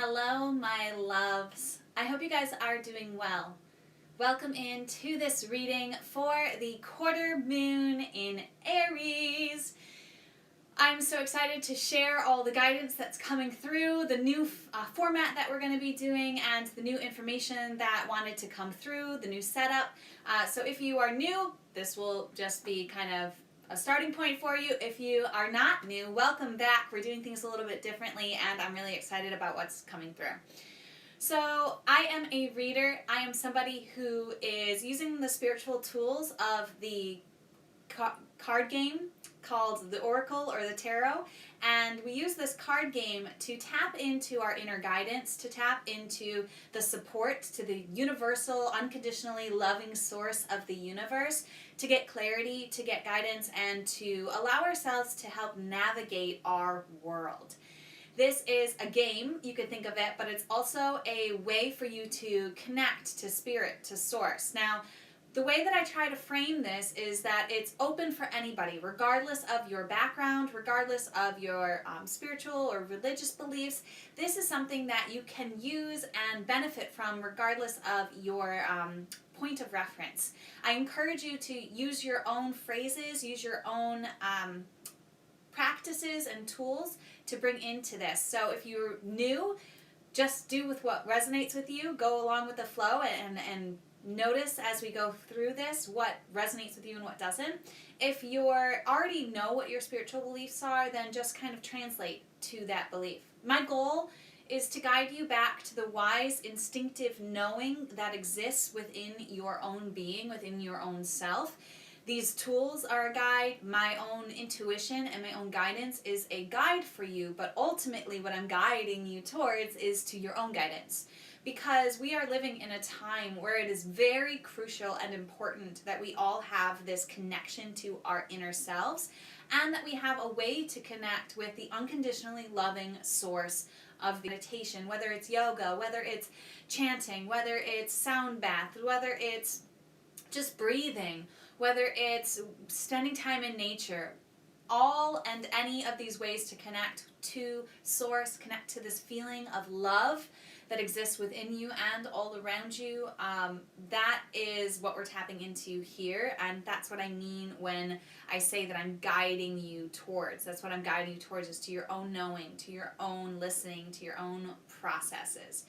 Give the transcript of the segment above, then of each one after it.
Hello, my loves. I hope you guys are doing well. Welcome into this reading for the quarter moon in Aries. I'm so excited to share all the guidance that's coming through, the new format that we're going to be doing, and the new information that wanted to come through, the new setup. So if you are new, this will just be kind of a starting point for you. If you are not new, welcome back. We're doing things a little bit differently, and I'm really excited about what's coming through. So I am a reader. I am somebody who is using the spiritual tools of the card game called the Oracle or the Tarot, and we use this card game to tap into our inner guidance, to tap into the support, to the universal, unconditionally loving source of the universe, to get clarity, to get guidance, and to allow ourselves to help navigate our world. This is a game, you could think of it, but it's also a way for you to connect to spirit, to source. Now, the way that I try to frame this is that it's open for anybody, regardless of your background, regardless of your spiritual or religious beliefs. This is something that you can use and benefit from regardless of your point of reference. I encourage you to use your own phrases, use your own practices and tools to bring into this. So if you're new, just do with what resonates with you, go along with the flow and notice as we go through this what resonates with you and what doesn't. If you already know what your spiritual beliefs are, then just kind of translate to that belief. My goal is to guide you back to the wise, instinctive knowing that exists within your own being, within your own self. These tools are a guide. My own intuition and my own guidance is a guide for you, but ultimately what I'm guiding you towards is to your own guidance. Because we are living in a time where it is very crucial and important that we all have this connection to our inner selves, and that we have a way to connect with the unconditionally loving source of meditation, whether it's yoga, whether it's chanting, whether it's sound bath, whether it's just breathing, whether it's spending time in nature. All and any of these ways to connect to source, connect to this feeling of love that exists within you and all around you, that is what we're tapping into here, and that's what I mean when I say that I'm guiding you towards. That's what I'm guiding you towards, is to your own knowing, to your own listening, to your own processes.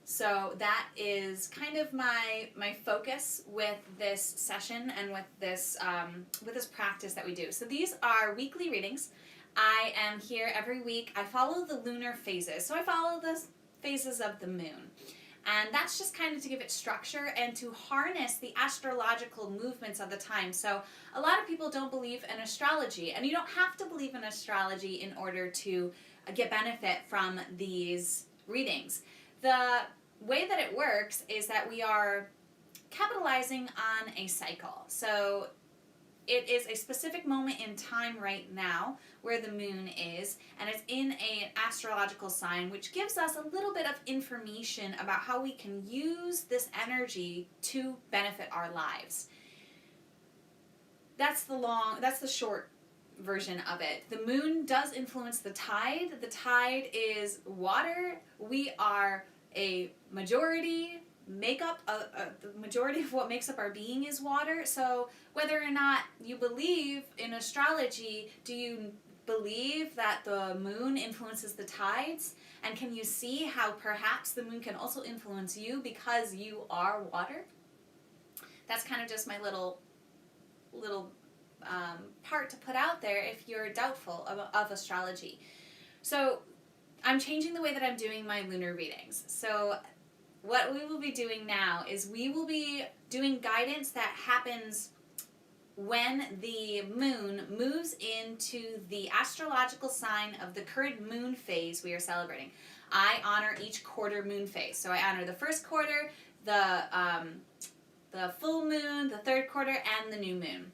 So that is kind of my focus with this session and with this practice that we do. So these are weekly readings. I am here every week. I follow the lunar phases. So I follow the phases of the moon. And that's just kind of to give it structure and to harness the astrological movements of the time. So a lot of people don't believe in astrology, and you don't have to believe in astrology in order to get benefit from these readings. The way that it works is that we are capitalizing on a cycle. So it is a specific moment in time right now where the moon is, and it's in an astrological sign, which gives us a little bit of information about how we can use this energy to benefit our lives. That's the short version of it. The moon does influence the tide. The tide is water. We are a majority. The majority of what makes up our being is water. So whether or not you believe in astrology, do you believe that the moon influences the tides? And can you see how perhaps the moon can also influence you because you are water? That's kind of just my little part to put out there if you're doubtful of astrology. So I'm changing the way that I'm doing my lunar readings. So what we will be doing now is we will be doing guidance that happens when the moon moves into the astrological sign of the current moon phase we are celebrating. I honor each quarter moon phase. So I honor the first quarter, the full moon, the third quarter, and the new moon.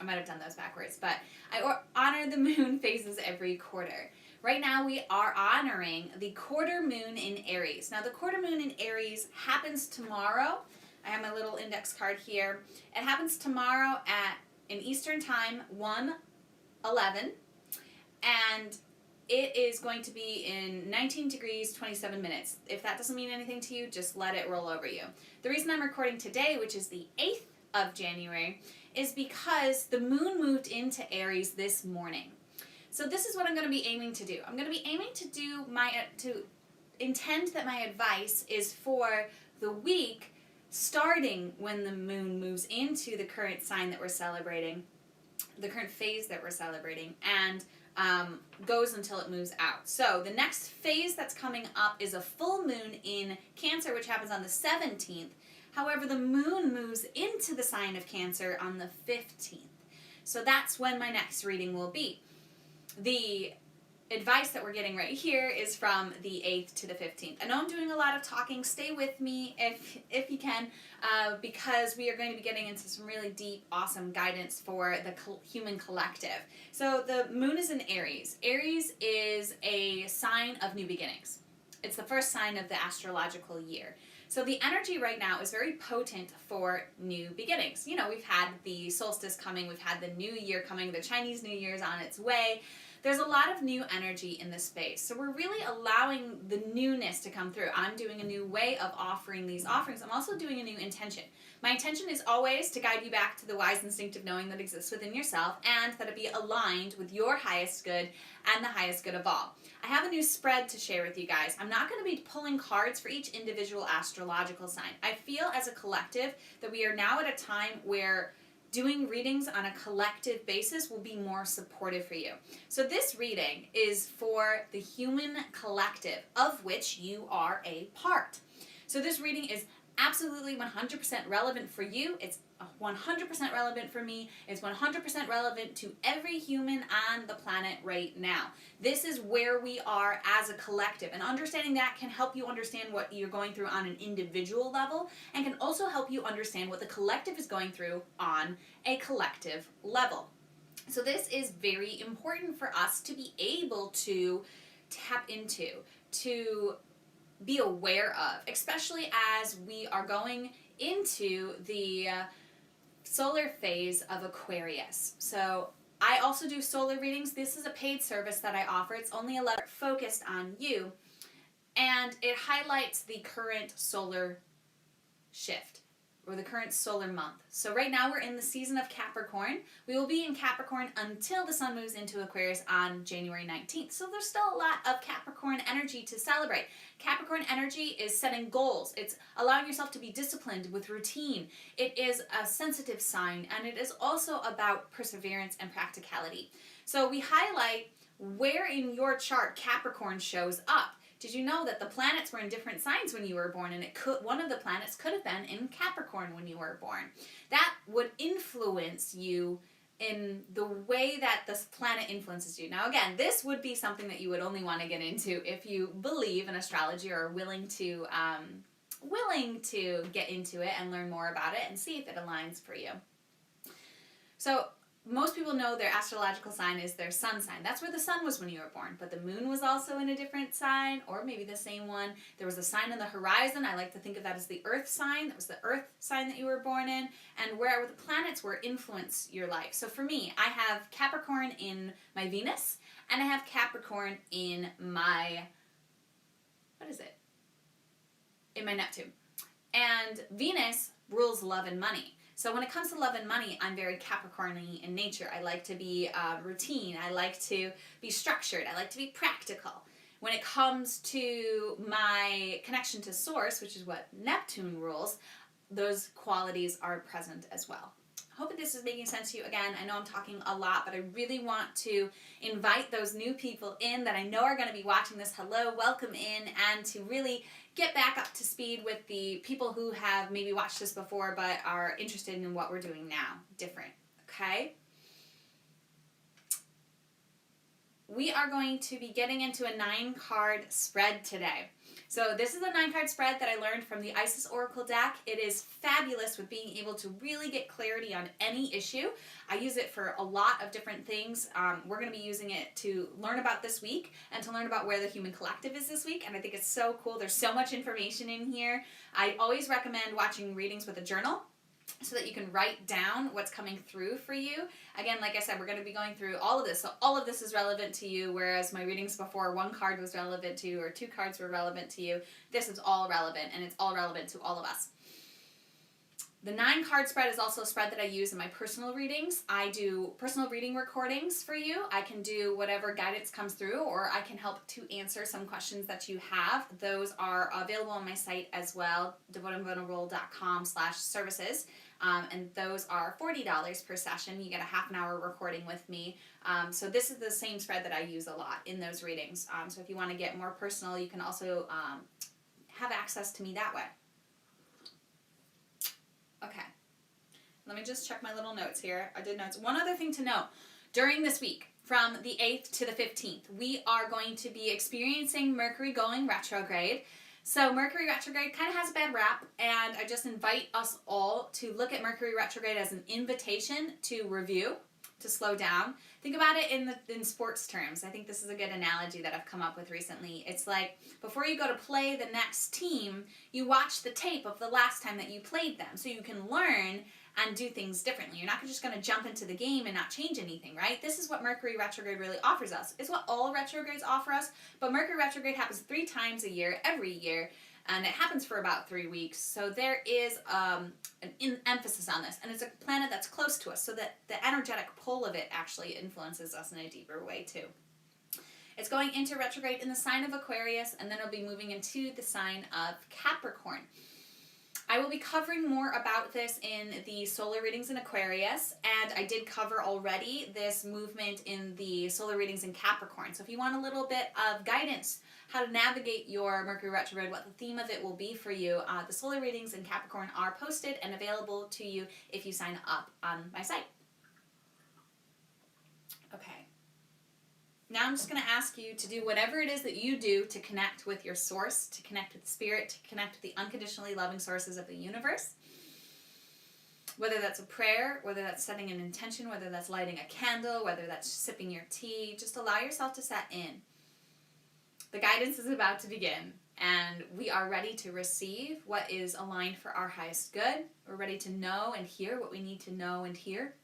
I might have done those backwards, but I honor the moon phases every quarter. Right now we are honoring the quarter moon in Aries. Now the quarter moon in Aries happens tomorrow. I have my little index card here. It happens tomorrow in Eastern Time, 1:11. And it is going to be in 19 degrees, 27 minutes. If that doesn't mean anything to you, just let it roll over you. The reason I'm recording today, which is the 8th of January, is because the moon moved into Aries this morning. So this is what I'm going to be aiming to do. I'm going to be aiming to intend that my advice is for the week starting when the moon moves into the current sign that we're celebrating, the current phase that we're celebrating, and goes until it moves out. So the next phase that's coming up is a full moon in Cancer, which happens on the 17th. However, the moon moves into the sign of Cancer on the 15th. So that's when my next reading will be. The advice that we're getting right here is from the 8th to the 15th. I know I'm doing a lot of talking. Stay with me if you can, because we are going to be getting into some really deep, awesome guidance for the human collective. So the moon is in Aries. Aries is a sign of new beginnings. It's the first sign of the astrological year. So the energy right now is very potent for new beginnings. You know, we've had the solstice coming, we've had the new year coming, the Chinese New Year is on its way. There's a lot of new energy in this space. So we're really allowing the newness to come through. I'm doing a new way of offering these offerings. I'm also doing a new intention. My intention is always to guide you back to the wise instinctive knowing that exists within yourself, and that it be aligned with your highest good and the highest good of all. I have a new spread to share with you guys. I'm not going to be pulling cards for each individual astrological sign. I feel as a collective that we are now at a time where doing readings on a collective basis will be more supportive for you. So this reading is for the human collective, of which you are a part. So this reading is absolutely 100% relevant for you. It's 100% relevant for me. It's 100% relevant to every human on the planet right now. This is where we are as a collective, and understanding that can help you understand what you're going through on an individual level, and can also help you understand what the collective is going through on a collective level. So this is very important for us to be able to tap into, to be aware of, especially as we are going into the solar phase of Aquarius. So I also do solar readings. This is a paid service that I offer. It's only a letter focused on you, and it highlights the current solar shift, or the current solar month. So right now we're in the season of Capricorn. We will be in Capricorn until the sun moves into Aquarius on January 19th. So there's still a lot of Capricorn energy to celebrate. Capricorn energy is setting goals. It's allowing yourself to be disciplined with routine. It is a sensitive sign, and it is also about perseverance and practicality. So we highlight where in your chart Capricorn shows up. Did you know that the planets were in different signs when you were born, and one of the planets could have been in Capricorn when you were born? That would influence you in the way that this planet influences you. Now again, this would be something that you would only want to get into if you believe in astrology, or are willing to get into it and learn more about it and see if it aligns for you. So most people know their astrological sign is their sun sign. That's where the sun was when you were born. But the moon was also in a different sign, or maybe the same one. There was a sign on the horizon. I like to think of that as the earth sign. That was the earth sign that you were born in. And where the planets were influence your life. So for me, I have Capricorn in my Venus, and I have Capricorn in my, in my Neptune. And Venus rules love and money. So when it comes to love and money, I'm very Capricorn-y in nature. I like to be routine. I like to be structured. I like to be practical. When it comes to my connection to Source, which is what Neptune rules, those qualities are present as well. I hope that this is making sense to you. Again, I know I'm talking a lot, but I really want to invite those new people in that I know are going to be watching this. Hello, welcome in, and to really get back up to speed with the people who have maybe watched this before but are interested in what we're doing now, different, okay? We are going to be getting into a 9-card spread today. So this is a 9-card spread that I learned from the Isis Oracle deck. It is fabulous with being able to really get clarity on any issue. I use it for a lot of different things. We're going to be using it to learn about this week and to learn about where the human collective is this week, and I think it's so cool. There's so much information in here. I always recommend watching readings with a journal. so that you can write down what's coming through for you. Again, like I said, we're going to be going through all of this. So all of this is relevant to you, whereas my readings before, one card was relevant to you or two cards were relevant to you. This is all relevant, and it's all relevant to all of us. The 9-card spread is also a spread that I use in my personal readings. I do personal reading recordings for you. I can do whatever guidance comes through, or I can help to answer some questions that you have. Those are available on my site as well, devoteandvulnerable.com/services. And those are $40 per session. You get a half an hour recording with me. So this is the same spread that I use a lot in those readings. So if you want to get more personal, you can also have access to me that way. Okay, let me just check my little notes here. I did notes. One other thing to note, during this week, from the 8th to the 15th, we are going to be experiencing Mercury going retrograde. So Mercury retrograde kind of has a bad rap, and I just invite us all to look at Mercury retrograde as an invitation to review, to slow down. Think about it in sports terms. I think this is a good analogy that I've come up with recently. It's like before you go to play the next team, you watch the tape of the last time that you played them so you can learn and do things differently. You're not just going to jump into the game and not change anything, right? This is what Mercury retrograde really offers us. It's what all retrogrades offer us, but Mercury retrograde happens 3 times a year, every year, and it happens for about 3 weeks. So there is an emphasis on this, and it's a planet that's close to us, so that the energetic pull of it actually influences us in a deeper way too. It's going into retrograde in the sign of Aquarius, and then it'll be moving into the sign of Capricorn. I will be covering more about this in the solar readings in Aquarius, and I did cover already this movement in the solar readings in Capricorn. So if you want a little bit of guidance, how to navigate your Mercury retrograde, what the theme of it will be for you, the solar readings in Capricorn are posted and available to you if you sign up on my site. Okay. Now I'm just going to ask you to do whatever it is that you do to connect with your source, to connect with spirit, to connect with the unconditionally loving sources of the universe. Whether that's a prayer, whether that's setting an intention, whether that's lighting a candle, whether that's sipping your tea, just allow yourself to set in. The guidance is about to begin, and we are ready to receive what is aligned for our highest good. We're ready to know and hear what we need to know and hear.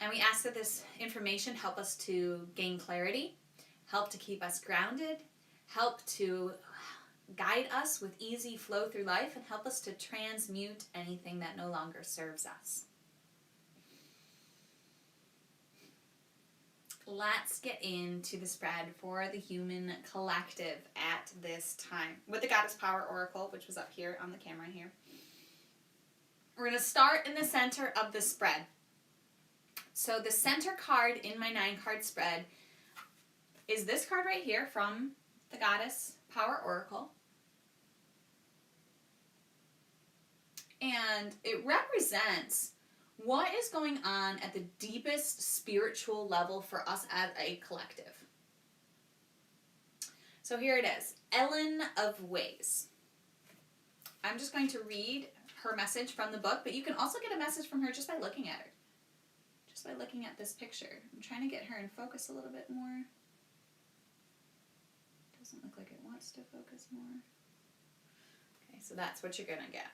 And we ask that this information help us to gain clarity, help to keep us grounded, help to guide us with easy flow through life, and help us to transmute anything that no longer serves us. Let's get into the spread for the human collective at this time with the Goddess Power Oracle, which was up here on the camera here. We're going to start in the center of the spread. So the center card in my 9-card spread is this card right here from the Goddess Power Oracle. And it represents what is going on at the deepest spiritual level for us as a collective. So here it is, Ellen of Ways. I'm just going to read her message from the book, but you can also get a message from her just by looking at her. Just by looking at this picture. I'm trying to get her in focus a little bit more. Doesn't look like it wants to focus more. Okay, so that's what you're going to get.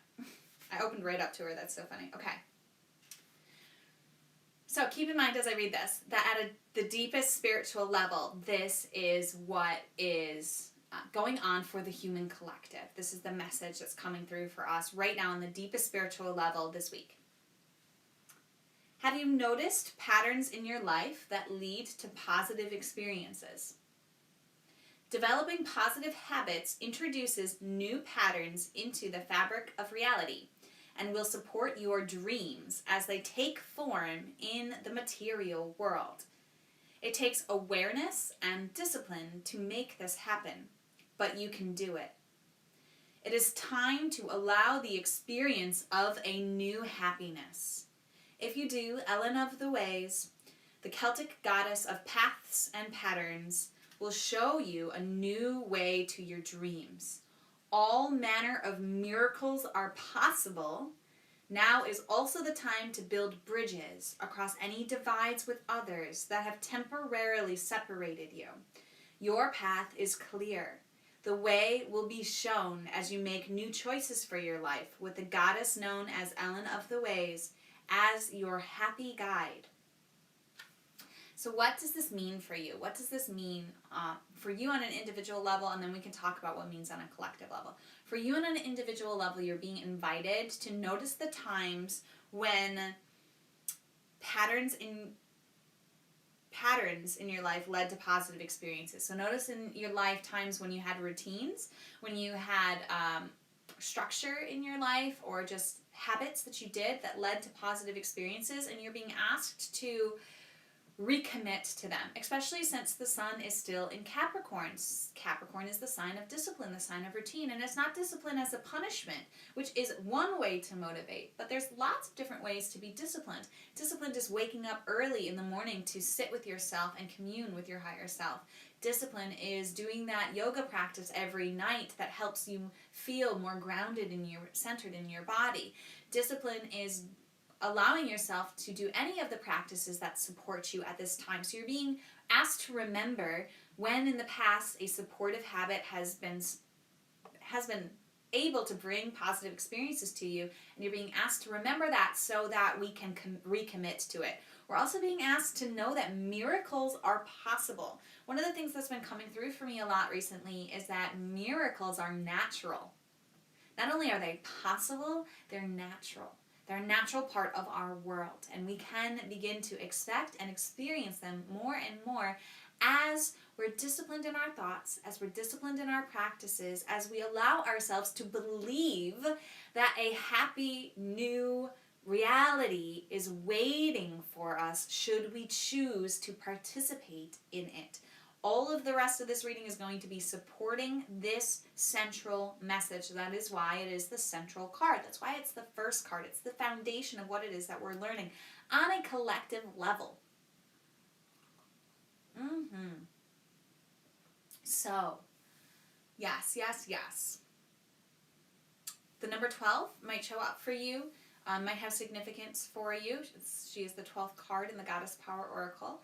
I opened right up to her. That's so funny. Okay. So keep in mind as I read this, that at the deepest spiritual level, this is what is going on for the human collective. This is the message that's coming through for us right now on the deepest spiritual level this week. Have you noticed patterns in your life that lead to positive experiences? Developing positive habits introduces new patterns into the fabric of reality and will support your dreams as they take form in the material world. It takes awareness and discipline to make this happen, but you can do it. It is time to allow the experience of a new happiness. If you do, Ellen of the Ways, the Celtic goddess of paths and patterns, will show you a new way to your dreams. All manner of miracles are possible. Now is also the time to build bridges across any divides with others that have temporarily separated you. Your path is clear. The way will be shown as you make new choices for your life, with the goddess known as Ellen of the Ways as your happy guide. So what does this mean for you? What does this mean for you on an individual level? And then we can talk about what it means on a collective level. For you on an individual level, you're being invited to notice the times when patterns in your life led to positive experiences. So notice in your life times when you had routines, when you had structure in your life, or just habits that you did that led to positive experiences, and you're being asked to recommit to them, especially since the sun is still in Capricorn. Capricorn is the sign of discipline, the sign of routine, and it's not discipline as a punishment, which is one way to motivate, but there's lots of different ways to be disciplined. Discipline is waking up early in the morning to sit with yourself and commune with your higher self. Discipline is doing that yoga practice every night that helps you feel more grounded and centered in your body. Discipline is allowing yourself to do any of the practices that support you at this time. So you're being asked to remember when in the past a supportive habit has been able to bring positive experiences to you, and you're being asked to remember that so that we can recommit to it. We're also being asked to know that miracles are possible. One of the things that's been coming through for me a lot recently is that miracles are natural. Not only are they possible, they're natural. They're a natural part of our world, and we can begin to expect and experience them more and more as we're disciplined in our thoughts, as we're disciplined in our practices, as we allow ourselves to believe that a happy new reality is waiting for us should we choose to participate in it. All of the rest of this reading is going to be supporting this central message. That is why it is the central card. That's why it's the first card. It's the foundation of what it is that we're learning on a collective level. So, yes. The number 12 might show up for you, might have significance for you. She is the 12th card in the Goddess Power Oracle.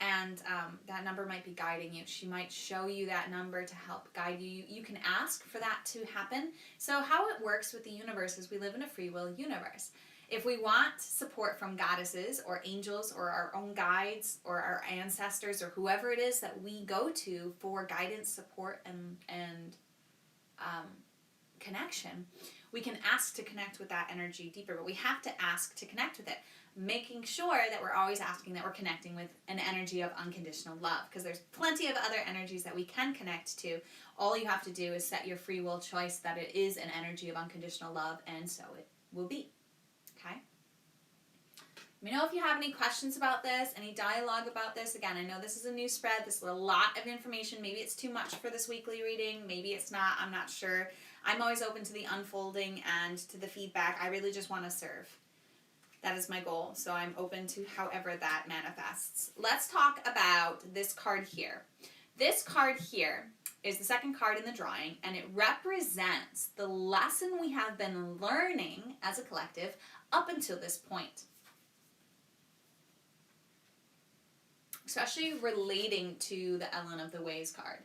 And that number might be guiding you. She might show you that number to help guide you. You can ask for that to happen. So how it works with the universe is we live in a free will universe. If we want support from goddesses or angels or our own guides or our ancestors or whoever it is that we go to for guidance, support, and connection, we can ask to connect with that energy deeper, but we have to ask to connect with it, making sure that we're always asking that we're connecting with an energy of unconditional love, because there's plenty of other energies that we can connect to. All you have to do is set your free will choice that it is an energy of unconditional love, and so it will be. Okay? Let me know if you have any questions about this, any dialogue about this. Again, I know this is a new spread. This is a lot of information. Maybe it's too much for this weekly reading. Maybe it's not. I'm not sure. I'm always open to the unfolding and to the feedback. I really just want to serve. That is my goal. So I'm open to however that manifests. Let's talk about this card here. This card here is the second card in the drawing, and it represents the lesson we have been learning as a collective up until this point. Especially relating to the Ellen of the Ways card.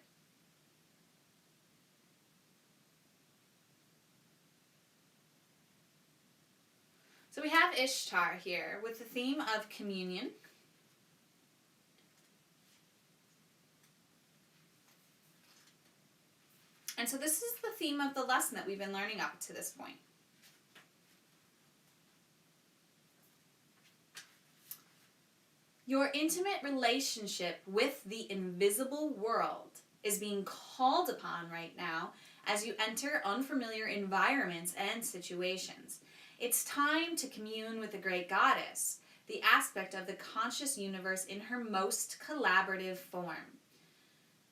So we have Ishtar here with the theme of communion. And so this is the theme of the lesson that we've been learning up to this point. Your intimate relationship with the invisible world is being called upon right now as you enter unfamiliar environments and situations. It's time to commune with the great goddess, the aspect of the conscious universe in her most collaborative form.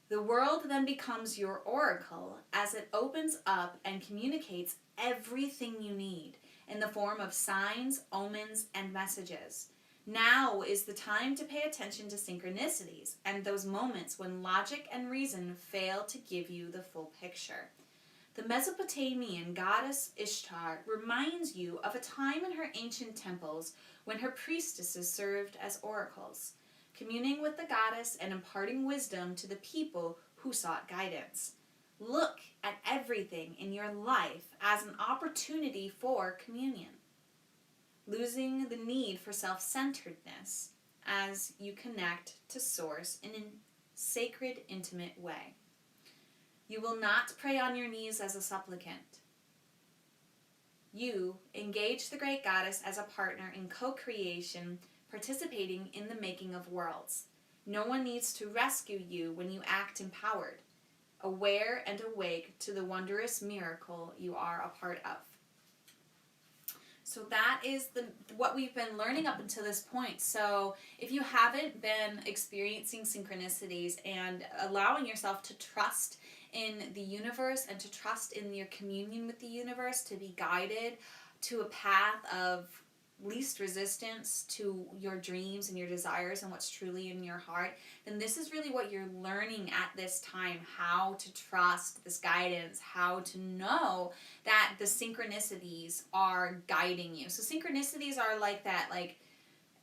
The world then becomes your oracle as it opens up and communicates everything you need in the form of signs, omens, and messages. Now is the time to pay attention to synchronicities and those moments when logic and reason fail to give you the full picture. The Mesopotamian goddess Ishtar reminds you of a time in her ancient temples when her priestesses served as oracles, communing with the goddess and imparting wisdom to the people who sought guidance. Look at everything in your life as an opportunity for communion, losing the need for self-centeredness as you connect to Source in a sacred, intimate way. You will not pray on your knees as a supplicant. You engage the great goddess as a partner in co-creation, participating in the making of worlds. No one needs to rescue you when you act empowered, aware and awake to the wondrous miracle you are a part of. So that is what we've been learning up until this point. So if you haven't been experiencing synchronicities and allowing yourself to trust in the universe and to trust in your communion with the universe, to be guided to a path of least resistance to your dreams and your desires and what's truly in your heart, then this is really what you're learning at this time, how to trust this guidance, how to know that the synchronicities are guiding you. So synchronicities are like that, like,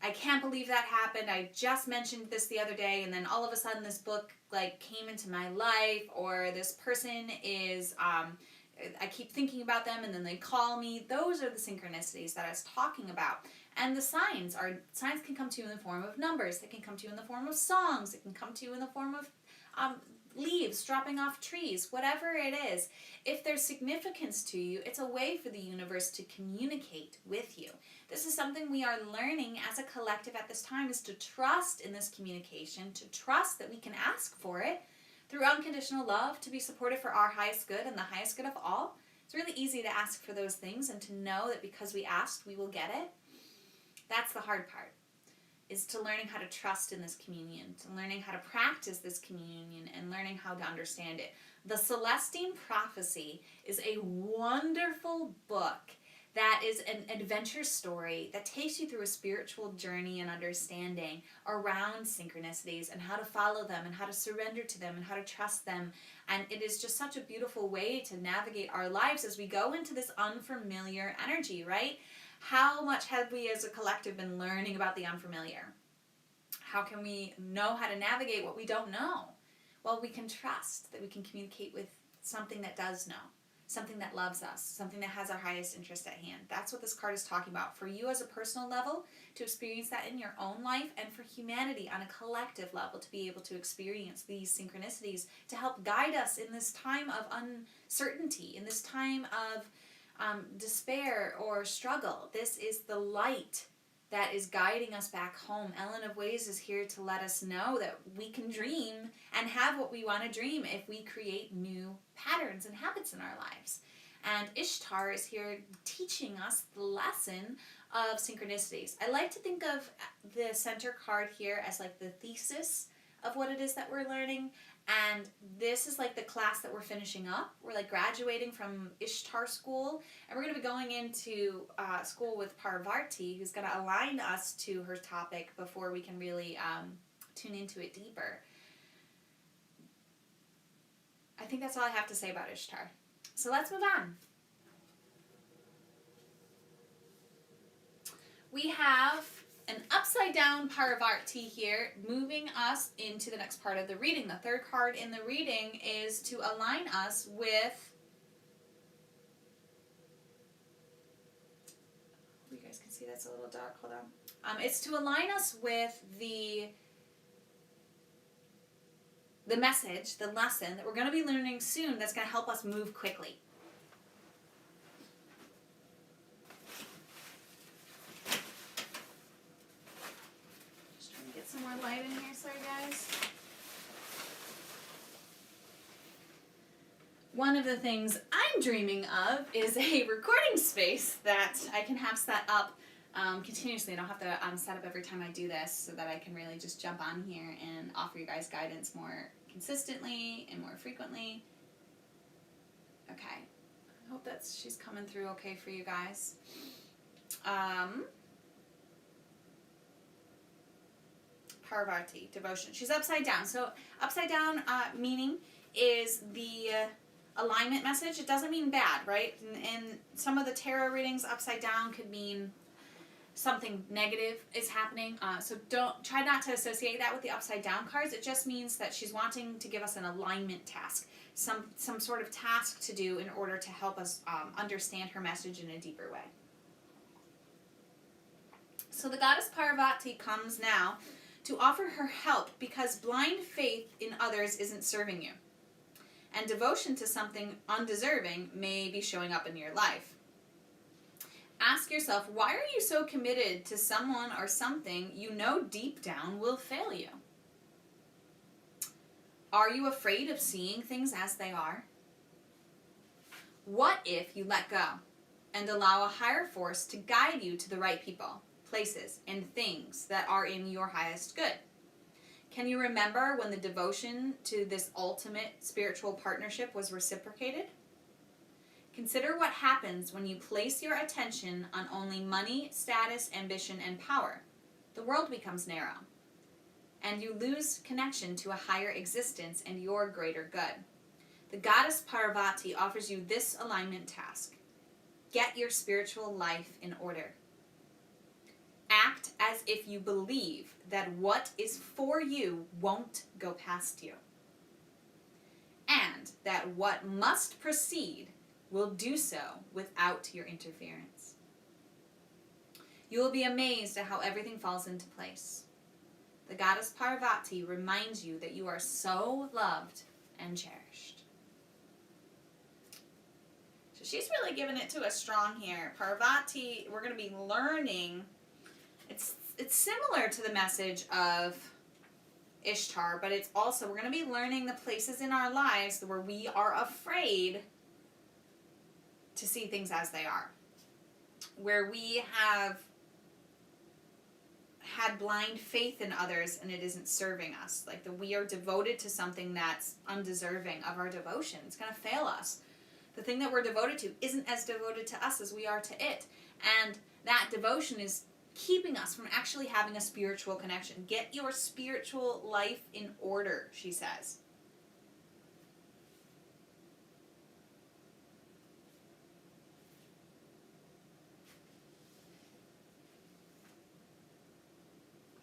I can't believe that happened, I just mentioned this the other day, and then all of a sudden this book like came into my life, or this person is I keep thinking about them and then they call me. Those are the synchronicities that I was talking about. And the signs can come to you in the form of numbers. They can come to you in the form of songs. It can come to you in the form of leaves dropping off trees, whatever it is. If there's significance to you, it's a way for the universe to communicate with you. This is something we are learning as a collective at this time, is to trust in this communication, to trust that we can ask for it through unconditional love, to be supported for our highest good and the highest good of all. It's really easy to ask for those things and to know that because we asked, we will get it. That's the hard part, is to learning how to trust in this communion, to learning how to practice this communion, and learning how to understand it. The Celestine Prophecy is a wonderful book that is an adventure story that takes you through a spiritual journey and understanding around synchronicities and how to follow them and how to surrender to them and how to trust them. And it is just such a beautiful way to navigate our lives as we go into this unfamiliar energy, right? How much have we as a collective been learning about the unfamiliar? How can we know how to navigate what we don't know? Well, we can trust that we can communicate with something that does know, something that loves us, something that has our highest interest at hand. That's what this card is talking about. For you as a personal level, to experience that in your own life, and for humanity on a collective level to be able to experience these synchronicities to help guide us in this time of uncertainty, in this time of despair or struggle. This is the light that is guiding us back home. Ellen of Ways is here to let us know that we can dream and have what we want to dream if we create new patterns and habits in our lives. And Ishtar is here teaching us the lesson of synchronicities. I like to think of the center card here as like the thesis of what it is that we're learning. And this is like the class that we're finishing up. We're like graduating from Ishtar school, and we're going to be going into school with Parvati, who's going to align us to her topic before we can really tune into it deeper. I think that's all I have to say about Ishtar. So let's move on. We have an upside down Parvati here, moving us into the next part of the reading. The third card in the reading is to align us with, you guys can see that's a little dark, hold on. It's to align us with the message, the lesson that we're going to be learning soon that's going to help us move quickly. Some more light in here, sorry guys. One of the things I'm dreaming of is a recording space that I can have set up continuously. I don't have to set up every time I do this, so that I can really just jump on here and offer you guys guidance more consistently and more frequently. Okay, I hope she's coming through okay for you guys. Parvati, devotion. She's upside down. So upside down meaning is the alignment message. It doesn't mean bad, right? And some of the tarot readings, upside down could mean something negative is happening. So don't try not to associate that with the upside down cards. It just means that she's wanting to give us an alignment task, some sort of task to do in order to help us understand her message in a deeper way. So the goddess Parvati comes now to offer her help because blind faith in others isn't serving you. And devotion to something undeserving may be showing up in your life. Ask yourself, why are you so committed to someone or something you know deep down will fail you? Are you afraid of seeing things as they are? What if you let go and allow a higher force to guide you to the right people, places, and things that are in your highest good? Can you remember when the devotion to this ultimate spiritual partnership was reciprocated? Consider what happens when you place your attention on only money, status, ambition, and power. The world becomes narrow, and you lose connection to a higher existence and your greater good. The goddess Parvati offers you this alignment task. Get your spiritual life in order. Act as if you believe that what is for you won't go past you, and that what must proceed will do so without your interference. You will be amazed at how everything falls into place. The goddess Parvati reminds you that you are so loved and cherished. So she's really giving it to us strong here. Parvati, we're going to be learning. It's similar to the message of Ishtar, but it's also, we're going to be learning the places in our lives where we are afraid to see things as they are, where we have had blind faith in others and it isn't serving us, like that we are devoted to something that's undeserving of our devotion. It's going to fail us. The thing that we're devoted to isn't as devoted to us as we are to it, and that devotion is keeping us from actually having a spiritual connection. Get your spiritual life in order, she says.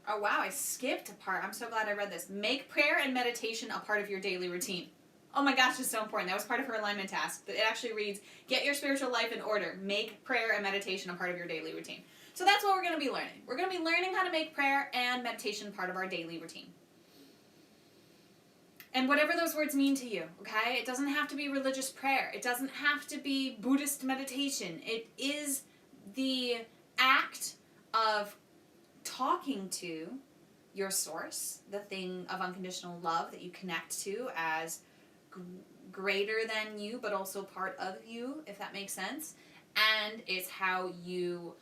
Oh wow, I skipped a part. I'm so glad I read this. Make prayer and meditation a part of your daily routine. Oh my gosh, it's so important. That was part of her alignment task. It actually reads, get your spiritual life in order. Make prayer and meditation a part of your daily routine. So that's what we're going to be learning. We're going to be learning how to make prayer and meditation part of our daily routine. And whatever those words mean to you, okay? It doesn't have to be religious prayer. It doesn't have to be Buddhist meditation. It is the act of talking to your source, the thing of unconditional love that you connect to as greater than you, but also part of you, if that makes sense. And it's how you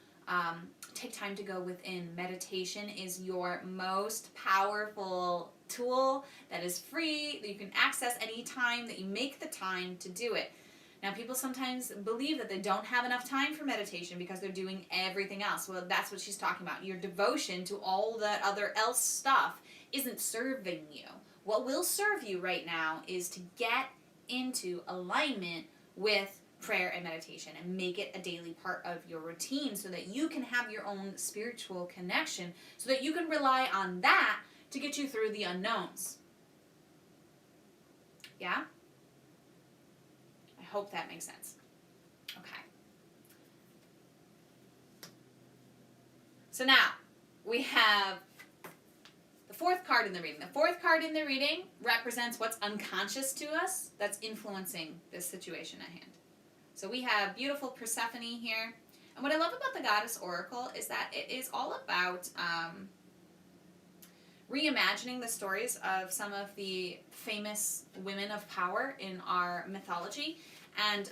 take time to go within. Meditation is your most powerful tool that is free, that you can access anytime that you make the time to do it. Now, people sometimes believe that they don't have enough time for meditation because they're doing everything else. Well, that's what she's talking about. Your devotion to all that other else stuff isn't serving you. What will serve you right now is to get into alignment with prayer and meditation and make it a daily part of your routine so that you can have your own spiritual connection, so that you can rely on that to get you through the unknowns. Yeah? I hope that makes sense. Okay. So now, we have the fourth card in the reading. The fourth card in the reading represents what's unconscious to us that's influencing this situation at hand. So we have beautiful Persephone here. And what I love about the Goddess Oracle is that it is all about reimagining the stories of some of the famous women of power in our mythology and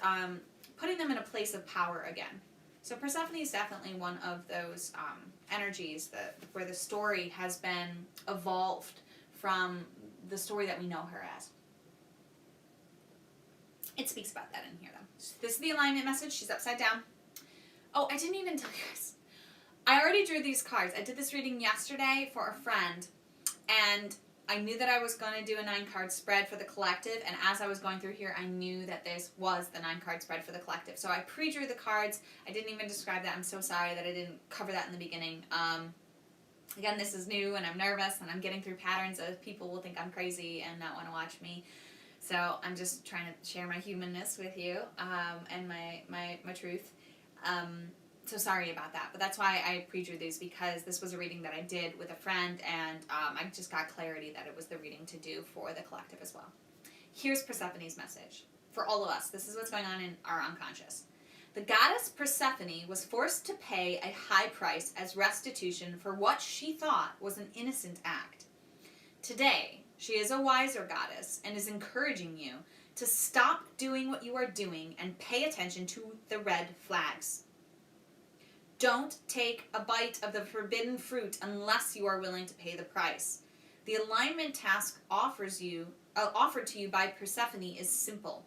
putting them in a place of power again. So Persephone is definitely one of those energies where the story has been evolved from the story that we know her as. It speaks about that in here, though. This is the alignment message. She's upside down. Oh, I didn't even tell you guys. I already drew these cards. I did this reading yesterday for a friend, and I knew that I was going to do a 9-card spread for the collective, and as I was going through here, I knew that this was the 9-card spread for the collective. So I pre-drew the cards. I didn't even describe that. I'm so sorry that I didn't cover that in the beginning. Again, this is new, and I'm nervous, and I'm getting through patterns of people will think I'm crazy and not want to watch me. So I'm just trying to share my humanness with you, and my truth. So sorry about that, but that's why I pre-drew these, because this was a reading that I did with a friend, and I just got clarity that it was the reading to do for the collective as well. Here's Persephone's message for all of us. This is what's going on in our unconscious. The goddess Persephone was forced to pay a high price as restitution for what she thought was an innocent act. Today, she is a wiser goddess and is encouraging you to stop doing what you are doing and pay attention to the red flags. Don't take a bite of the forbidden fruit unless you are willing to pay the price. The alignment task offered to you by Persephone is simple.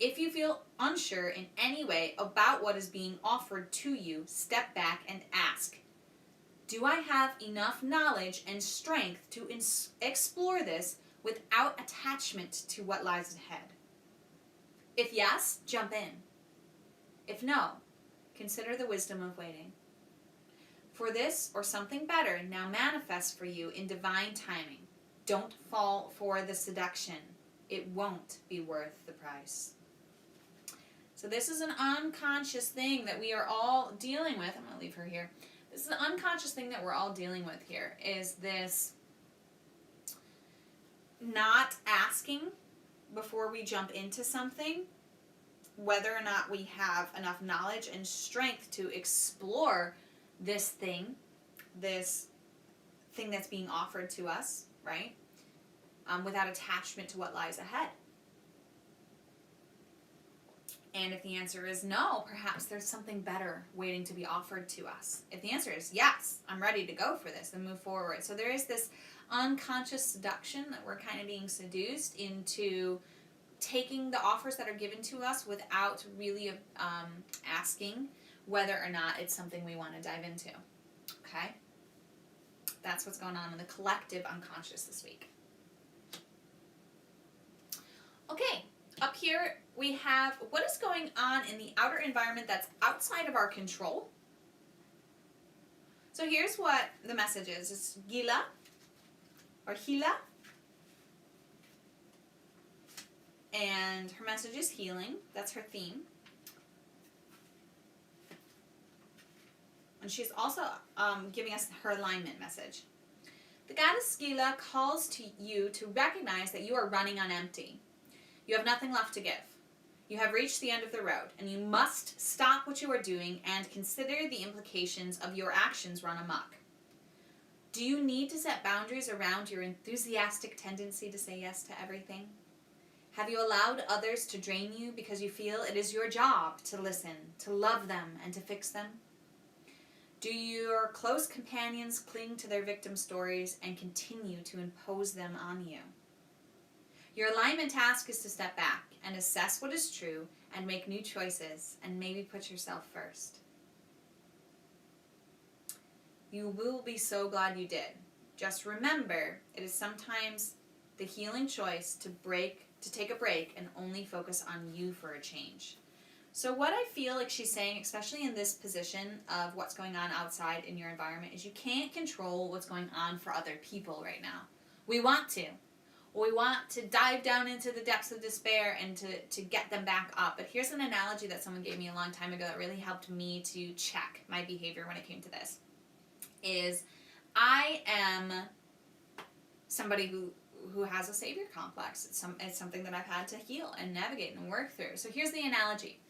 If you feel unsure in any way about what is being offered to you, step back and ask, do I have enough knowledge and strength to explore this without attachment to what lies ahead? If yes, jump in. If no, consider the wisdom of waiting. For this or something better now manifests for you in divine timing. Don't fall for the seduction. It won't be worth the price. So this is an unconscious thing that we are all dealing with. I'm going to leave her here. This is an unconscious thing that we're all dealing with here, is this not asking before we jump into something whether or not we have enough knowledge and strength to explore this thing that's being offered to us, right? Without attachment to what lies ahead. And if the answer is no, perhaps there's something better waiting to be offered to us. If the answer is yes, I'm ready to go for this and move forward. So there is this unconscious seduction that we're kind of being seduced into taking the offers that are given to us without really asking whether or not it's something we want to dive into. Okay? That's what's going on in the collective unconscious this week. Okay, up here we have what is going on in the outer environment that's outside of our control. So here's what the message is. It's Gila, or Hila. And her message is healing. That's her theme. And she's also giving us her alignment message. The goddess Gila calls to you to recognize that you are running on empty. You have nothing left to give. You have reached the end of the road, and you must stop what you are doing and consider the implications of your actions run amok. Do you need to set boundaries around your enthusiastic tendency to say yes to everything? Have you allowed others to drain you because you feel it is your job to listen, to love them, and to fix them? Do your close companions cling to their victim stories and continue to impose them on you? Your alignment task is to step back and assess what is true and make new choices and maybe put yourself first. You will be so glad you did. Just remember, it is sometimes the healing choice to take a break and only focus on you for a change. So what I feel like she's saying, especially in this position of what's going on outside in your environment, is you can't control what's going on for other people right now. We want to. We want to dive down into the depths of despair and to get them back up. But here's an analogy that someone gave me a long time ago that really helped me to check my behavior when it came to this. Is I am somebody who has a savior complex. It's something that I've had to heal and navigate and work through. So here's the analogy.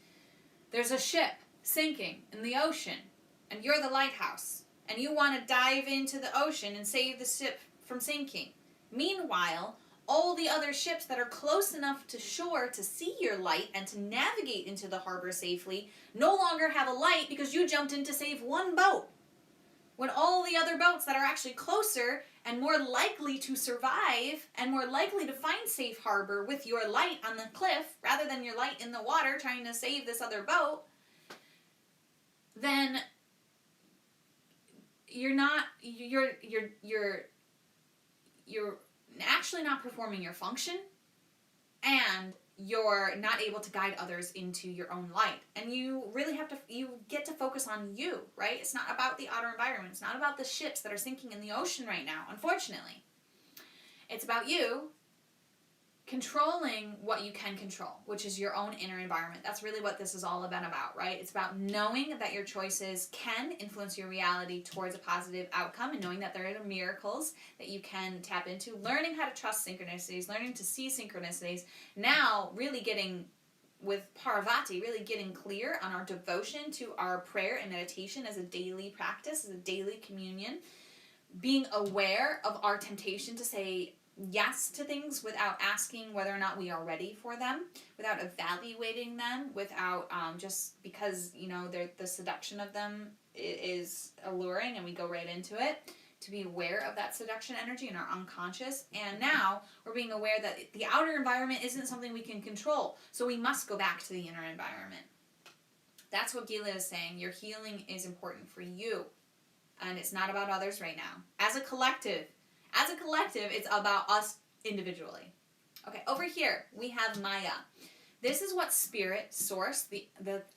There's a ship sinking in the ocean, and you're the lighthouse, and you want to dive into the ocean and save the ship from sinking. Meanwhile, all the other ships that are close enough to shore to see your light and to navigate into the harbor safely no longer have a light because you jumped in to save one boat. When all the other boats that are actually closer and more likely to survive and more likely to find safe harbor with your light on the cliff rather than your light in the water trying to save this other boat, then you're actually not performing your function, and you're not able to guide others into your own light. And you really have to, you get to focus on you, right? It's not about the outer environment. It's not about the ships that are sinking in the ocean right now, unfortunately. It's about you controlling what you can control, which is your own inner environment. That's really what this is all about, right? It's about knowing that your choices can influence your reality towards a positive outcome, and knowing that there are miracles that you can tap into, learning how to trust synchronicities, learning to see synchronicities, now really getting, with Parvati, really getting clear on our devotion to our prayer and meditation as a daily practice, as a daily communion, being aware of our temptation to say yes to things without asking whether or not we are ready for them, without evaluating them, without just because, you know, the seduction of them is alluring and we go right into it, to be aware of that seduction energy in our unconscious. And now we're being aware that the outer environment isn't something we can control, so we must go back to the inner environment. That's what Gila is saying. Your healing is important for you, and it's not about others right now. As a collective, it's about us individually. Okay, over here, we have Maya. This is what Spirit, Source, the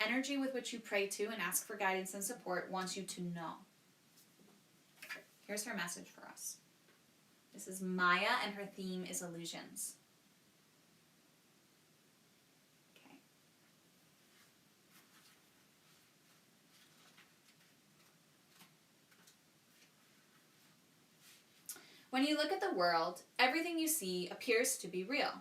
energy with which you pray to and ask for guidance and support, wants you to know. Here's her message for us. This is Maya, and her theme is illusions. Okay. When you look at the world, everything you see appears to be real.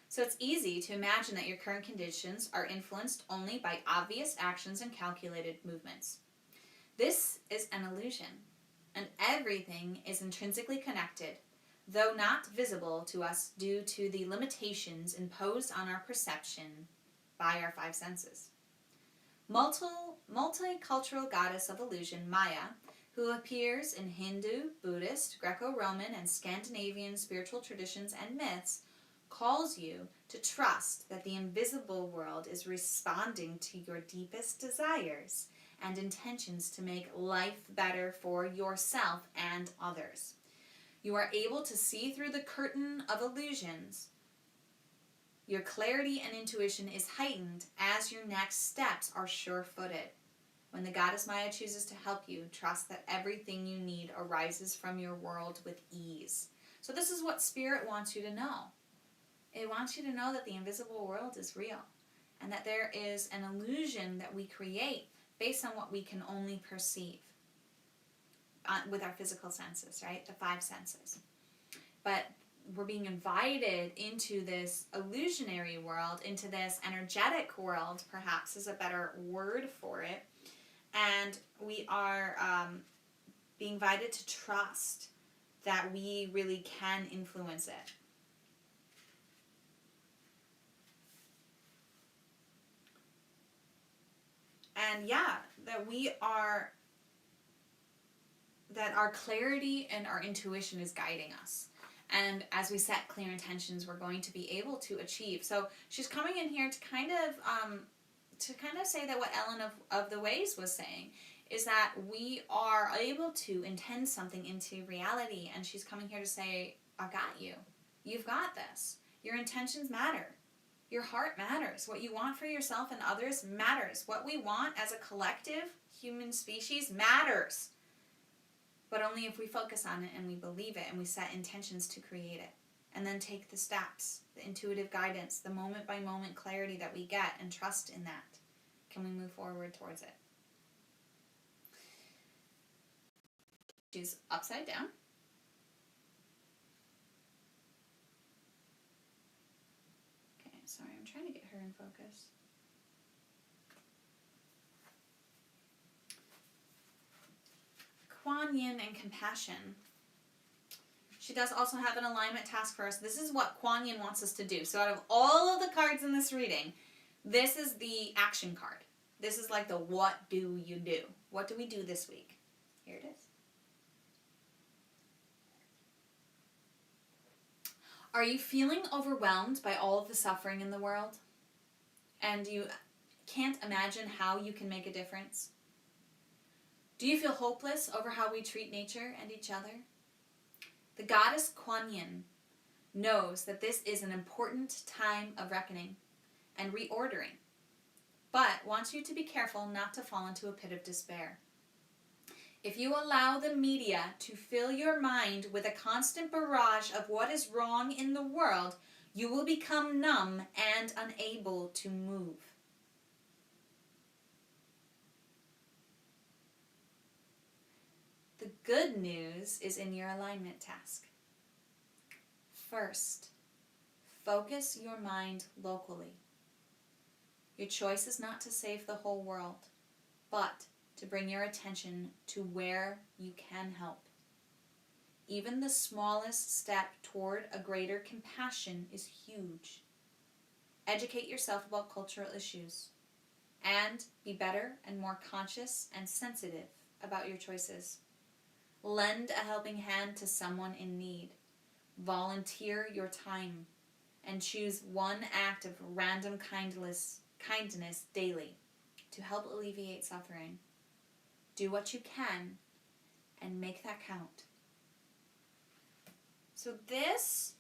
So it's easy to imagine that your current conditions are influenced only by obvious actions and calculated movements. This is an illusion, and everything is intrinsically connected, though not visible to us due to the limitations imposed on our perception by our five senses. Multicultural goddess of illusion, Maya, who appears in Hindu, Buddhist, Greco-Roman, and Scandinavian spiritual traditions and myths, calls you to trust that the invisible world is responding to your deepest desires and intentions to make life better for yourself and others. You are able to see through the curtain of illusions. Your clarity and intuition is heightened as your next steps are sure-footed. When the goddess Maya chooses to help you, trust that everything you need arises from your world with ease. So this is what Spirit wants you to know. It wants you to know that the invisible world is real, and that there is an illusion that we create based on what we can only perceive with our physical senses, right? The five senses. But we're being invited into this illusionary world, into this energetic world, perhaps is a better word for it. And we are being invited to trust that we really can influence it. And yeah, that our clarity and our intuition is guiding us. And as we set clear intentions, we're going to be able to achieve. So she's coming in here to kind of say that what Ellen of the Ways was saying is that we are able to intend something into reality. And she's coming here to say, I got you. You've got this. Your intentions matter. Your heart matters. What you want for yourself and others matters. What we want as a collective human species matters. But only if we focus on it and we believe it and we set intentions to create it. And then take the steps, the intuitive guidance, the moment-by-moment clarity that we get, and trust in that. Can we move forward towards it? She's upside down. Okay, sorry, I'm trying to get her in focus. Kuan Yin and compassion. She does also have an alignment task for us. This is what Kuan Yin wants us to do. So out of all of the cards in this reading, this is the action card. This is like the what do you do? What do we do this week? Here it is. Are you feeling overwhelmed by all of the suffering in the world? And you can't imagine how you can make a difference? Do you feel hopeless over how we treat nature and each other? The goddess Kuan Yin knows that this is an important time of reckoning and reordering, but wants you to be careful not to fall into a pit of despair. If you allow the media to fill your mind with a constant barrage of what is wrong in the world, you will become numb and unable to move. The good news is in your alignment task. First, focus your mind locally. Your choice is not to save the whole world, but to bring your attention to where you can help. Even the smallest step toward a greater compassion is huge. Educate yourself about cultural issues and be better and more conscious and sensitive about your choices. Lend a helping hand to someone in need. Volunteer your time and choose one act of random kindness daily to help alleviate suffering. Do what you can and make that count. So this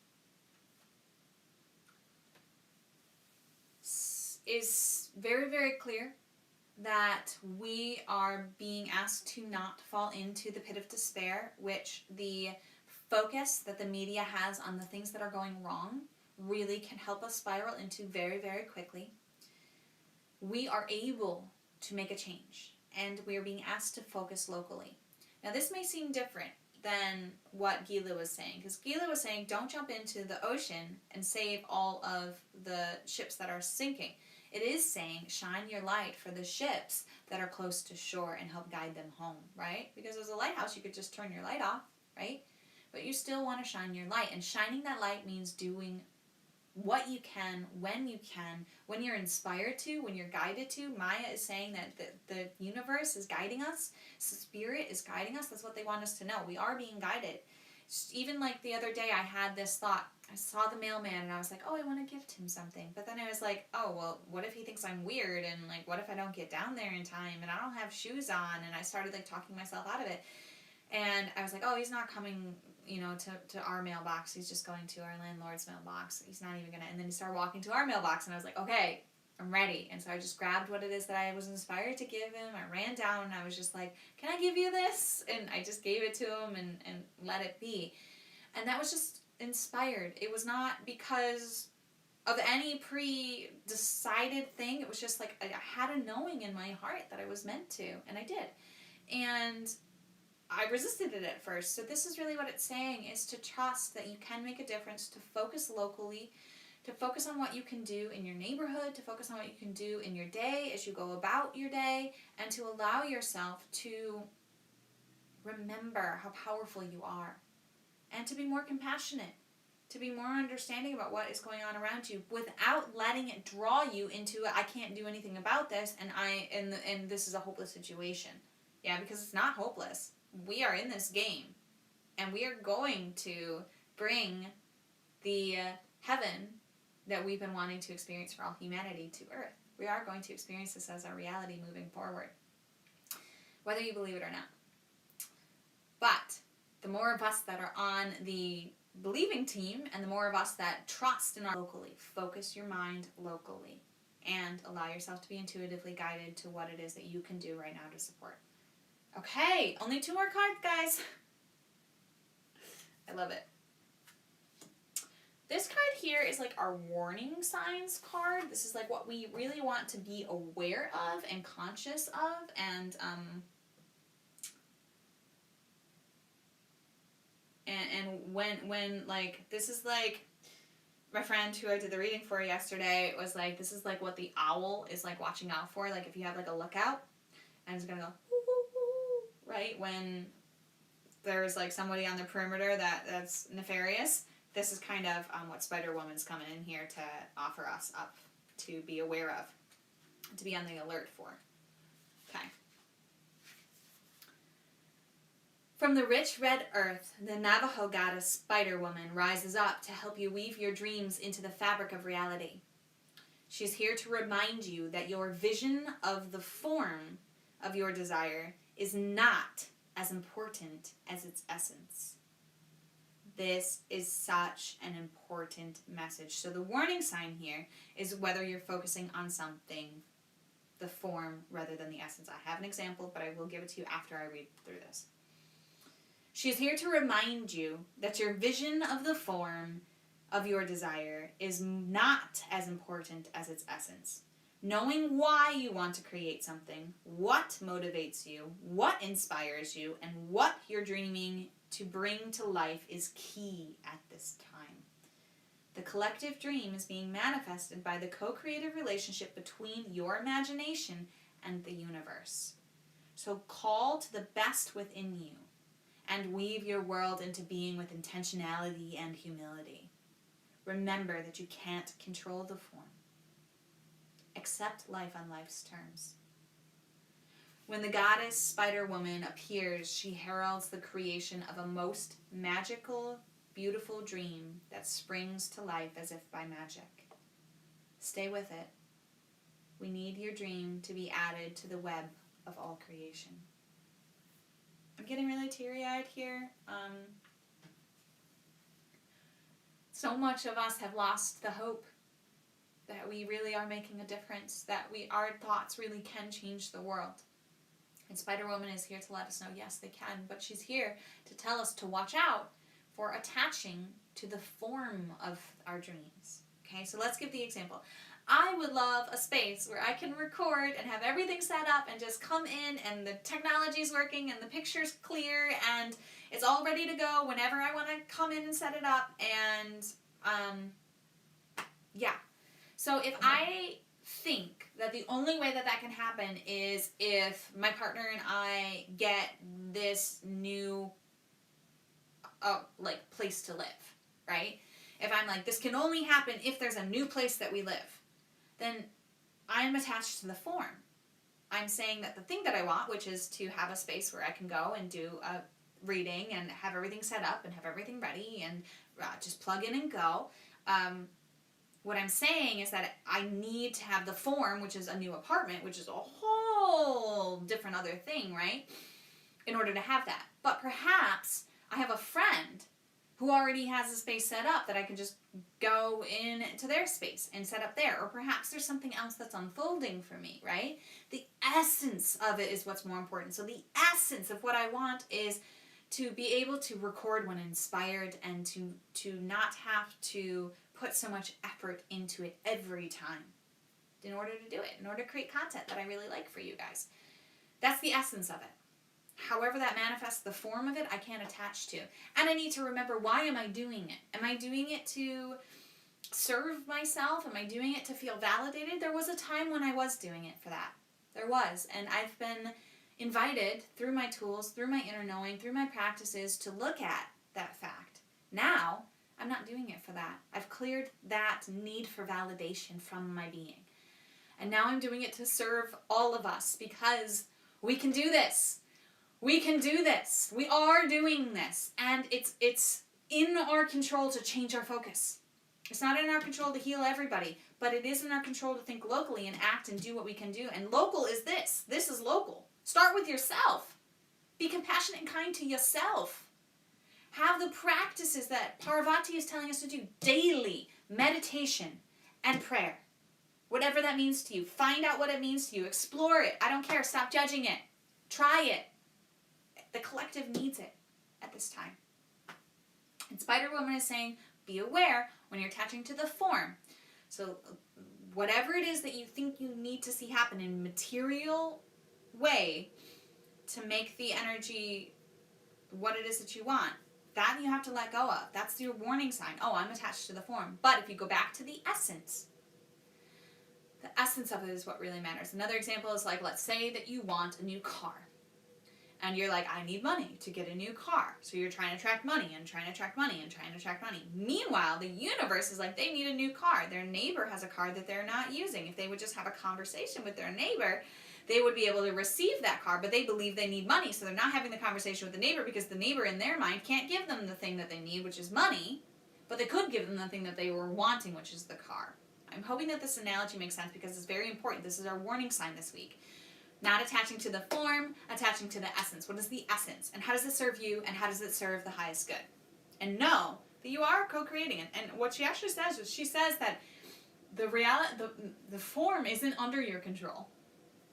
is very, very clear that we are being asked to not fall into the pit of despair, which the focus that the media has on the things that are going wrong really can help us spiral into very, very quickly. We are able to make a change, and we are being asked to focus locally. Now, this may seem different than what Gila was saying, because Gila was saying don't jump into the ocean and save all of the ships that are sinking. It is saying shine your light for the ships that are close to shore and help guide them home, right? Because as a lighthouse, you could just turn your light off, right? But you still want to shine your light, and shining that light means doing what you can, when you're inspired to, when you're guided to. Maya is saying that the universe is guiding us, spirit is guiding us. That's what they want us to know. We are being guided. Even like the other day, I had this thought. I saw the mailman and I was like, oh, I want to gift him something. But then I was like, oh, well, what if he thinks I'm weird? And like, what if I don't get down there in time and I don't have shoes on? And I started like talking myself out of it. And I was like, oh, he's not coming, to our mailbox. He's just going to our landlord's mailbox. He's not even gonna. And then he started walking to our mailbox and I was like, okay, I'm ready. And so I just grabbed what it is that I was inspired to give him. I ran down and I was just like, can I give you this? And I just gave it to him and let it be. And that was just inspired. It was not because of any pre-decided thing. It was just like I had a knowing in my heart that I was meant to, and I did. And I resisted it at first. So this is really what it's saying, is to trust that you can make a difference, to focus locally, to focus on what you can do in your neighborhood, to focus on what you can do in your day as you go about your day, and to allow yourself to remember how powerful you are, and to be more compassionate, to be more understanding about what is going on around you without letting it draw you into, I can't do anything about this, and this is a hopeless situation. Yeah, because it's not hopeless. We are in this game, and we are going to bring the heaven that we've been wanting to experience for all humanity to Earth. We are going to experience this as our reality moving forward, whether you believe it or not. But the more of us that are on the believing team, and the more of us that trust in our locally, focus your mind locally, and allow yourself to be intuitively guided to what it is that you can do right now to support. Okay, only 2 more cards, guys. I love it. This card here is like our warning signs card. This is like what we really want to be aware of and conscious of, and when like, this is like, my friend who I did the reading for yesterday was like, this is like what the owl is like watching out for. Like if you have like a lookout, and it's gonna go, right, when there's like somebody on the perimeter that's nefarious. This is kind of what Spider-Woman's coming in here to offer us up to be aware of, to be on the alert for. Okay. From the rich red earth, the Navajo goddess Spider-Woman rises up to help you weave your dreams into the fabric of reality. She's here to remind you that your vision of the form of your desire is not as important as its essence. This is such an important message. So the warning sign here is whether you're focusing on something, the form, rather than the essence. I have an example, but I will give it to you after I read through this. She is here to remind you that your vision of the form of your desire is not as important as its essence. Knowing why you want to create something, what motivates you, what inspires you, and what you're dreaming to bring to life is key at this time. The collective dream is being manifested by the co-creative relationship between your imagination and the universe. So call to the best within you and weave your world into being with intentionality and humility. Remember that you can't control the form. Accept life on life's terms. When the goddess Spider-Woman appears, she heralds the creation of a most magical, beautiful dream that springs to life as if by magic. Stay with it. We need your dream to be added to the web of all creation. I'm getting really teary-eyed here. So much of us have lost the hope that we really are making a difference, that our thoughts really can change the world. And Spider-Woman is here to let us know, yes, they can, but she's here to tell us to watch out for attaching to the form of our dreams. Okay, so let's give the example. I would love a space where I can record and have everything set up and just come in and the technology's working and the picture's clear and it's all ready to go whenever I want to come in and set it up. And, yeah. So if I think that the only way that can happen is if my partner and I get this new, place to live, right? If I'm like, this can only happen if there's a new place that we live, then I'm attached to the form. I'm saying that the thing that I want, which is to have a space where I can go and do a reading and have everything set up and have everything ready and just plug in and go. What I'm saying is that I need to have the form, which is a new apartment, which is a whole different other thing, right? In order to have that. But perhaps I have a friend who already has a space set up that I can just go in to their space and set up there. Or perhaps there's something else that's unfolding for me, right? The essence of it is what's more important. So the essence of what I want is to be able to record when inspired and to not have to put so much effort into it every time in order to do it, in order to create content that I really like for you guys. That's the essence of it. However that manifests, the form of it, I can't attach to. And I need to remember, why am I doing it? Am I doing it to serve myself? Am I doing it to feel validated? There was a time when I was doing it for that. There was. And I've been invited through my tools, through my inner knowing, through my practices to look at that fact. Now, I'm not doing it for that. I've cleared that need for validation from my being. And now I'm doing it to serve all of us because we can do this. We can do this. We are doing this. And it's in our control to change our focus. It's not in our control to heal everybody, but it is in our control to think locally and act and do what we can do. And local is this. This is local. Start with yourself. Be compassionate and kind to yourself. Have the practices that Parvati is telling us to do daily. Meditation and prayer. Whatever that means to you. Find out what it means to you. Explore it. I don't care. Stop judging it. Try it. The collective needs it at this time. And Spider-Woman is saying, be aware when you're attaching to the form. So whatever it is that you think you need to see happen in a material way to make the energy what it is that you want, that you have to let go of. That's your warning sign. Oh, I'm attached to the form. But if you go back to the essence of it is what really matters. Another example is like, let's say that you want a new car. And you're like, I need money to get a new car. So you're trying to attract money and trying to attract money and trying to attract money. Meanwhile, the universe is like, they need a new car. Their neighbor has a car that they're not using. If they would just have a conversation with their neighbor, they would be able to receive that car, but they believe they need money. So they're not having the conversation with the neighbor because the neighbor in their mind can't give them the thing that they need, which is money, but they could give them the thing that they were wanting, which is the car. I'm hoping that this analogy makes sense because it's very important. This is our warning sign this week. Not attaching to the form, attaching to the essence. What is the essence? And how does it serve you? And how does it serve the highest good? and know that you are co-creating. And what she actually says is, she says that the form isn't under your control.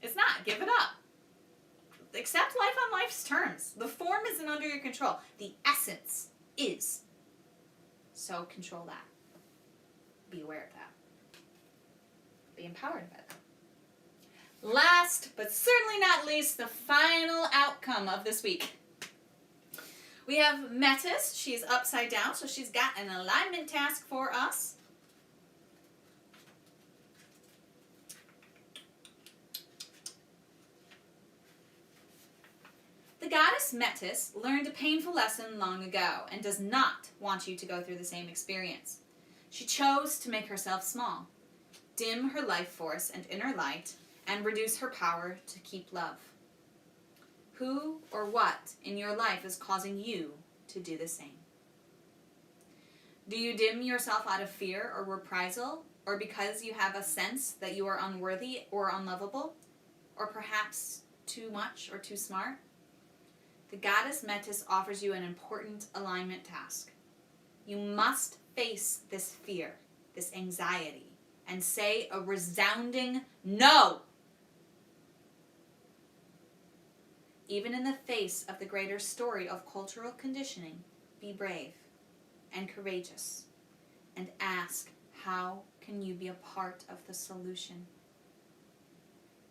It's not. Give it up. Accept life on life's terms. The form isn't under your control. The essence is. So control that. Be aware of that. Be empowered by that. Last, but certainly not least, the final outcome of this week. We have Metis. She's upside down, so she's got an alignment task for us. The goddess Metis learned a painful lesson long ago and does not want you to go through the same experience. She chose to make herself small, dim her life force and inner light, and reduce her power to keep love. Who or what in your life is causing you to do the same? Do you dim yourself out of fear or reprisal, or because you have a sense that you are unworthy or unlovable, or perhaps too much or too smart? The goddess Metis offers you an important alignment task. You must face this fear, this anxiety, and say a resounding no. Even in the face of the greater story of cultural conditioning, be brave and courageous and ask, how can you be a part of the solution?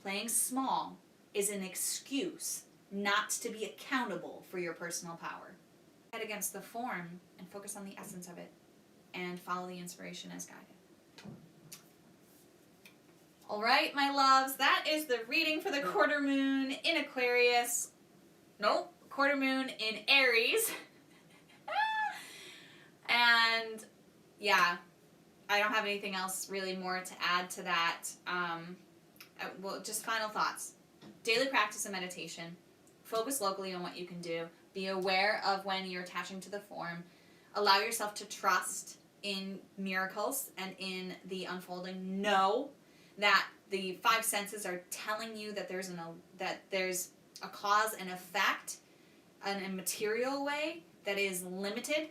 Playing small is an excuse not to be accountable for your personal power. Head against the form and focus on the essence of it and follow the inspiration as guided. All right, my loves, that is the reading for the quarter moon in Aquarius. Nope, quarter moon in Aries. And yeah, I don't have anything else really more to add to that. Well, just final thoughts. Daily practice and meditation. Focus locally on what you can do. Be aware of when you're attaching to the form. Allow yourself to trust in miracles and in the unfolding. Know that the five senses are telling you that there's a cause and effect in a material way that is limited,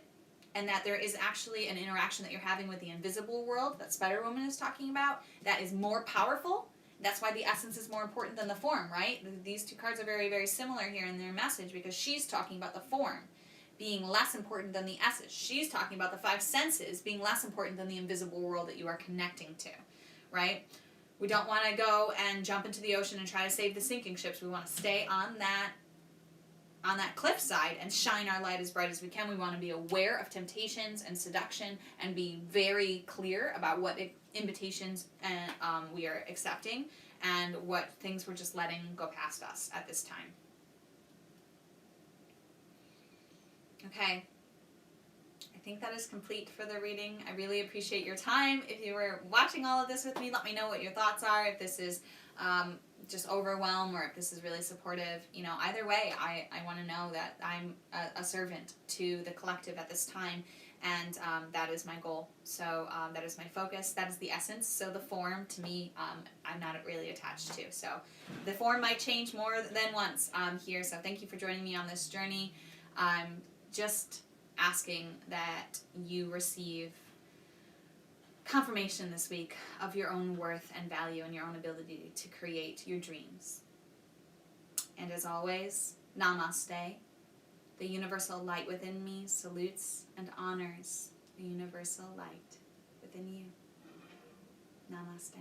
and that there is actually an interaction that you're having with the invisible world that Spider Woman is talking about that is more powerful. That's why the essence is more important than the form, right? These two cards are very, very similar here in their message, because she's talking about the form being less important than the essence. She's talking about the five senses being less important than the invisible world that you are connecting to, right? We don't want to go and jump into the ocean and try to save the sinking ships. We want to stay on that cliffside and shine our light as bright as we can. We want to be aware of temptations and seduction and be very clear about what invitations we are accepting and what things we're just letting go past us at this time. Okay. I think that is complete for the reading. I really appreciate your time. If you were watching all of this with me, let me know what your thoughts are. If this is just overwhelm or if this is really supportive, either way, I want to know that I'm a servant to the collective at this time, and that is my goal. So that is my focus. That is the essence. So the form, to me, I'm not really attached to. So the form might change more than once here. So thank you for joining me on this journey. I'm just asking that you receive confirmation this week of your own worth and value and your own ability to create your dreams. And as always, Namaste. The universal light within me salutes and honors the universal light within you. Namaste.